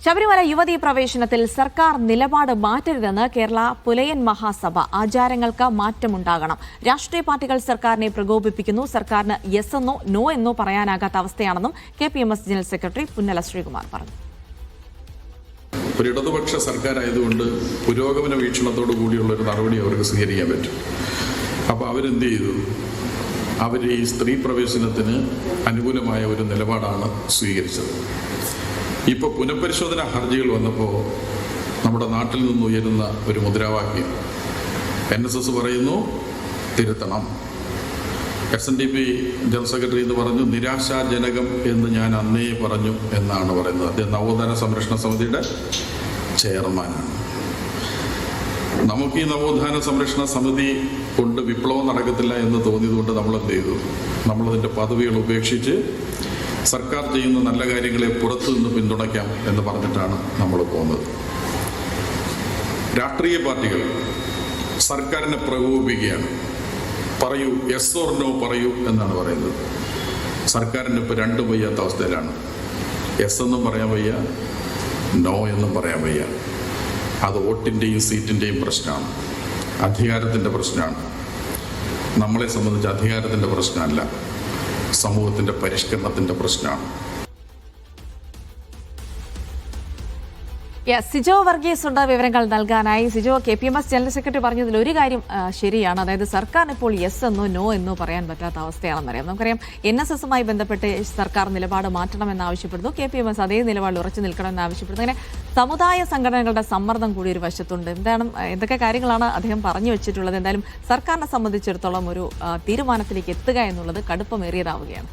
ശബരിമല യുവതീ പ്രവേശനത്തിൽ സർക്കാർ നിലപാട് മാറ്റരുതെന്ന് കേരള പുലയൻ മഹാസഭ. ആചാരങ്ങൾക്ക് മാറ്റമുണ്ടാകണം. രാഷ്ട്രീയ പാർട്ടികൾ സർക്കാരിനെ പ്രകോപിപ്പിക്കുന്നു. സർക്കാരിന് യെസ് എന്നോ നോ എന്നോ പറയാനാകാത്ത അവസ്ഥയാണെന്നും KPMS general secretary Punnala Sreekumar പറഞ്ഞു. ഒരു ഇടതുപക്ഷ സർക്കാരായതുകൊണ്ട് പുരോഗമന വീക്ഷണത്തോടു കൂടിയുള്ള ഒരു നടപടി അവർക്ക് സ്വീകരിക്കാൻ പറ്റും. അപ്പോൾ അവരെന്ത് ചെയ്തു? അവർ ഈ സ്ത്രീ പ്രവേശനത്തിന് അനുകൂലമായ ഒരു നിലപാടാണ് സ്വീകരിച്ചത്. ഇപ്പോൾ പുനഃപരിശോധന ഹർജികൾ വന്നപ്പോൾ നമ്മുടെ നാട്ടിൽ നിന്ന് ഉയരുന്ന ഒരു മുദ്രാവാക്യം NSS പറയുന്നു, തിരുത്തണം. SNDP ജനറൽ സെക്രട്ടറി എന്ന് പറഞ്ഞു, നിരാശാജനകം എന്ന് ഞാൻ അന്നേ പറഞ്ഞു എന്നാണ് പറയുന്നത്. അദ്ദേഹം നവോത്ഥാന സംരക്ഷണ സമിതിയുടെ ചെയർമാനാണ്. നമുക്ക് ഈ നവോത്ഥാന സംരക്ഷണ സമിതി കൊണ്ട് വിപ്ലവം നടക്കത്തില്ല എന്ന് തോന്നിയതുകൊണ്ട് നമ്മൾ എന്ത് ചെയ്തു? നമ്മളതിൻ്റെ പദവികൾ ഉപേക്ഷിച്ച് സർക്കാർ ചെയ്യുന്ന നല്ല കാര്യങ്ങളെ പുറത്തു നിന്ന് പിന്തുണയ്ക്കാം എന്ന് പറഞ്ഞിട്ടാണ് നമ്മൾ പോകുന്നത്. രാഷ്ട്രീയ പാർട്ടികൾ സർക്കാരിനെ പ്രകോപിപ്പിക്കുകയാണ്. പറയൂ, യെസ് ഓർ നോ പറയൂ എന്നാണ് പറയുന്നത്. സർക്കാരിന് ഇപ്പോൾ രണ്ടും വയ്യാത്ത അവസ്ഥയിലാണ്. യെസ് എന്നും പറയാൻ വയ്യ, നോ എന്നും പറയാൻ വയ്യ. അത് വോട്ടിൻ്റെയും സീറ്റിൻ്റെയും പ്രശ്നമാണ്, അധികാരത്തിൻ്റെ പ്രശ്നമാണ്. നമ്മളെ സംബന്ധിച്ച് അധികാരത്തിൻ്റെ പ്രശ്നമല്ല, സമൂഹത്തിൻ്റെ പരിഷ്കരണത്തിൻ്റെ പ്രശ്നമാണ്. സിജോ വർഗീസ് ഉണ്ട് വിവരങ്ങൾ നൽകാനായി. സിജോ, KPMS ജനറൽ സെക്രട്ടറി പറഞ്ഞതിൽ ഒരു കാര്യം ശരിയാണ്. അതായത് സർക്കാരിന് ഇപ്പോൾ യെസ് എന്നോ നോ എന്നോ പറയാൻ പറ്റാത്ത അവസ്ഥയാണെന്നറിയാം. നമുക്കറിയാം NSSുമായി ബന്ധപ്പെട്ട് സർക്കാർ നിലപാട് മാറ്റണമെന്ന് ആവശ്യപ്പെടുന്നു. KPMS അതേ നിലപാടിൽ ഉറച്ചു നിൽക്കണമെന്ന് ആവശ്യപ്പെടുന്നു. അങ്ങനെ സമുദായ സംഘടനകളുടെ സമ്മർദ്ദം കൂടി ഒരു വശത്തുണ്ട്. എന്തൊക്കെ കാര്യങ്ങളാണ് അദ്ദേഹം പറഞ്ഞു വെച്ചിട്ടുള്ളത്? എന്തായാലും സർക്കാരിനെ സംബന്ധിച്ചിടത്തോളം ഒരു തീരുമാനത്തിലേക്ക് എത്തുക എന്നുള്ളത് കടുപ്പമേറിയതാവുകയാണ്.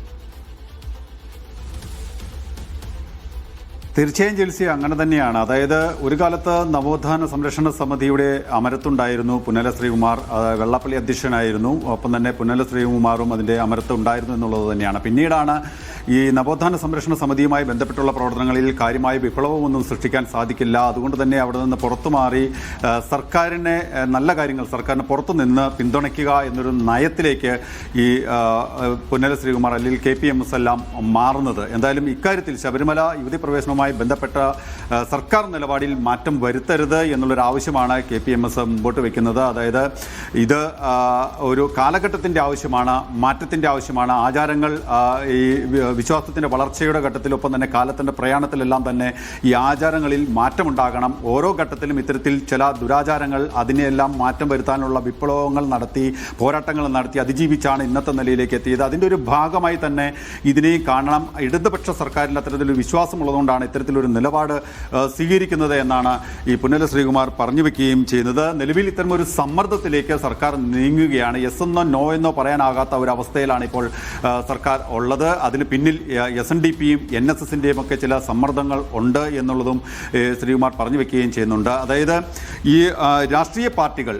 തീർച്ചയായും ജിൽസി, അങ്ങനെ തന്നെയാണ്. അതായത് ഒരു കാലത്ത് നവോത്ഥാന സംരക്ഷണ സമിതിയുടെ അമരത്തുണ്ടായിരുന്നു പുന്നല ശ്രീകുമാർ, വെള്ളാപ്പള്ളി അധ്യക്ഷനായിരുന്നു. ഒപ്പം തന്നെ പുന്നല ശ്രീകുമാറും അതിൻ്റെ അമരത്തുണ്ടായിരുന്നു എന്നുള്ളത് തന്നെയാണ്. പിന്നീടാണ് ഈ നവോത്ഥാന സംരക്ഷണ സമിതിയുമായി ബന്ധപ്പെട്ടുള്ള പ്രവർത്തനങ്ങളിൽ കാര്യമായ വിപ്ലവമൊന്നും സൃഷ്ടിക്കാൻ സാധിക്കില്ല, അതുകൊണ്ട് തന്നെ അവിടെ നിന്ന് പുറത്തു മാറി സർക്കാരിനെ നല്ല കാര്യങ്ങൾ സർക്കാരിന് പുറത്തു നിന്ന് പിന്തുണയ്ക്കുക എന്നൊരു നയത്തിലേക്ക് ഈ പുന്നല ശ്രീകുമാർ അല്ലെങ്കിൽ KPMS എല്ലാം മാറുന്നത്. എന്തായാലും ഇക്കാര്യത്തിൽ ശബരിമല യുവതി പ്രവേശനവുമായി ബന്ധപ്പെട്ട സർക്കാർ നിലപാടിൽ മാറ്റം വരുത്തരുത് എന്നുള്ളൊരു ആവശ്യമാണ് KPMS മുമ്പോട്ട് വയ്ക്കുന്നത്. അതായത് ഇത് ഒരു കാലഘട്ടത്തിൻ്റെ ആവശ്യമാണ്, മാറ്റത്തിൻ്റെ ആവശ്യമാണ്. ആചാരങ്ങൾ ഈ വിശ്വാസത്തിൻ്റെ വളർച്ചയുടെ ഘട്ടത്തിലൊപ്പം തന്നെ കാലത്തിൻ്റെ പ്രയാണത്തിലെല്ലാം തന്നെ ഈ ആചാരങ്ങളിൽ മാറ്റമുണ്ടാകണം. ഓരോ ഘട്ടത്തിലും ഇത്തരത്തിൽ ചില ദുരാചാരങ്ങൾ അതിനെല്ലാം മാറ്റം വരുത്താനുള്ള വിപ്ലവങ്ങൾ നടത്തി, പോരാട്ടങ്ങൾ നടത്തി അതിജീവിച്ചാണ് ഇന്നത്തെ നിലയിലേക്ക് എത്തിയത്. അതിൻ്റെ ഒരു ഭാഗമായി തന്നെ ഇതിനെയും കാണണം. ഇടതുപക്ഷ സർക്കാരിൽ അത്തരത്തിലൊരു വിശ്വാസമുള്ളതുകൊണ്ടാണ് ഇത്തരത്തിലൊരു നിലപാട് സ്വീകരിക്കുന്നത് എന്നാണ് ഈ പുന്നല ശ്രീകുമാർ പറഞ്ഞു വെക്കുകയും ചെയ്യുന്നത്. നിലവിൽ ഇത്തരം ഒരു സമ്മർദ്ദത്തിലേക്ക് സർക്കാർ നീങ്ങുകയാണ്. യെസ് എന്നോ നോ എന്നോ പറയാനാകാത്ത ഒരു അവസ്ഥയിലാണ് ഇപ്പോൾ സർക്കാർ ഉള്ളത്. അതിന് പിന്നിൽ SNDPയും NSSൻ്റെയും ഒക്കെ ചില സമ്മർദ്ദങ്ങൾ ഉണ്ട് എന്നുള്ളതും ശ്രീകുമാർ പറഞ്ഞു വെക്കുകയും ചെയ്യുന്നുണ്ട്. അതായത് ഈ രാഷ്ട്രീയ പാർട്ടികൾ,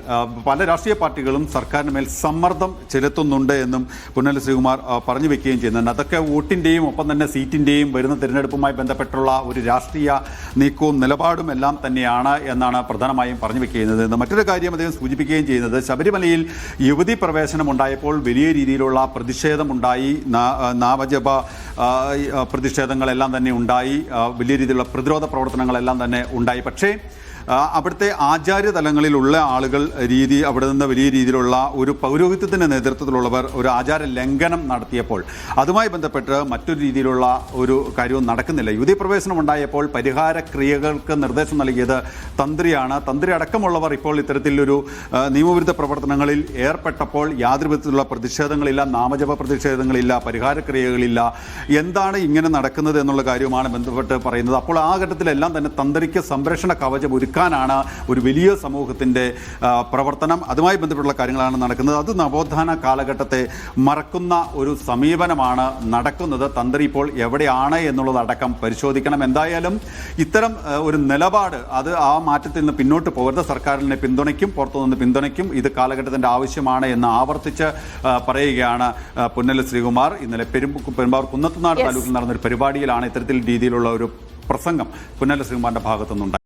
പല രാഷ്ട്രീയ പാർട്ടികളും സർക്കാരിന് മേൽ സമ്മർദ്ദം ചെലുത്തുന്നുണ്ട് എന്നും പുന്നല ശ്രീകുമാർ പറഞ്ഞു വെക്കുകയും ചെയ്യുന്നുണ്ട്. അതൊക്കെ വോട്ടിൻ്റെയും ഒപ്പം തന്നെ സീറ്റിൻ്റെയും വരുന്ന തിരഞ്ഞെടുപ്പുമായി ബന്ധപ്പെട്ടുള്ള ഒരു രാഷ്ട്രീയ നീക്കവും നിലപാടും എല്ലാം തന്നെയാണ് എന്നാണ് പ്രധാനമായും പറഞ്ഞു വെക്കുന്നത്. മറ്റൊരു കാര്യം അദ്ദേഹം സൂചിപ്പിക്കുകയും ചെയ്യുന്നത്, ശബരിമലയിൽ യുവതി പ്രവേശനം ഉണ്ടായപ്പോൾ വലിയ രീതിയിലുള്ള പ്രതിഷേധമുണ്ടായി, നാമജപ പ്രതിഷേധങ്ങളെല്ലാം തന്നെ ഉണ്ടായി, വലിയ രീതിയിലുള്ള പ്രതിരോധ പ്രവർത്തനങ്ങളെല്ലാം തന്നെ ഉണ്ടായി. പക്ഷേ അവിടുത്തെ ആചാര്യതലങ്ങളിലുള്ള ആളുകൾ അവിടെ നിന്ന് വലിയ രീതിയിലുള്ള ഒരു പൗരോഹിത്യത്തിൻ്റെ നേതൃത്വത്തിലുള്ളവർ ഒരു ആചാര ലംഘനം നടത്തിയപ്പോൾ അതുമായി ബന്ധപ്പെട്ട് മറ്റൊരു രീതിയിലുള്ള ഒരു കാര്യവും നടക്കുന്നില്ല. യുവതി പ്രവേശനം ഉണ്ടായപ്പോൾ പരിഹാര ക്രിയകൾക്ക് നിർദ്ദേശം നൽകിയത് തന്ത്രിയാണ്. തന്ത്രി അടക്കമുള്ളവർ ഇപ്പോൾ ഇത്തരത്തിലൊരു നിയമവിരുദ്ധ പ്രവർത്തനങ്ങളിൽ ഏർപ്പെട്ടപ്പോൾ യാതൊരു വിധത്തിലുള്ള പ്രതിഷേധങ്ങളില്ല, നാമജപ പ്രതിഷേധങ്ങളില്ല, പരിഹാര ക്രിയകളില്ല. എന്താണ് ഇങ്ങനെ നടക്കുന്നത് എന്നുള്ള കാര്യവുമാണ് ബന്ധപ്പെട്ട് പറയുന്നത്. അപ്പോൾ ആ ഘട്ടത്തിലെല്ലാം തന്നെ തന്ത്രിക്ക് സംരക്ഷണ കവചം ഒരുക്കാനാണ് ഒരു വലിയ സമൂഹത്തിൻ്റെ പ്രവർത്തനം. അതുമായി ബന്ധപ്പെട്ടുള്ള കാര്യങ്ങളാണ് നടക്കുന്നത്. അത് നവോത്ഥാന കാലഘട്ടത്തെ മറക്കുന്ന ഒരു സമീപനമാണ് നടക്കുന്നത്. തന്ത്രി ഇപ്പോൾ എവിടെയാണ് എന്നുള്ളതടക്കം പരിശോധിക്കണം. എന്തായാലും ഇത്തരം ഒരു നിലപാട് അത് ആ മാറ്റത്തിൽ നിന്ന് പിന്നോട്ട് പോകരുത്. സർക്കാരിനെ പിന്തുണയ്ക്കും, പുറത്തുനിന്ന് പിന്തുണയ്ക്കും. ഇത് കാലഘട്ടത്തിൻ്റെ ആവശ്യമാണ് എന്ന് ആവർത്തിച്ച് പറയുകയാണ് പുന്നല ശ്രീകുമാർ. ഇന്നലെ പെരുമ്പാവൂർ കുന്നത്തുനാട് താലൂക്കിൽ നടന്നൊരു പരിപാടിയിലാണ് ഇത്തരത്തിൽ രീതിയിലുള്ള ഒരു പ്രസംഗം പുന്നല ശ്രീകുമാറിൻ്റെ ഭാഗത്തുനിന്നുണ്ടായി.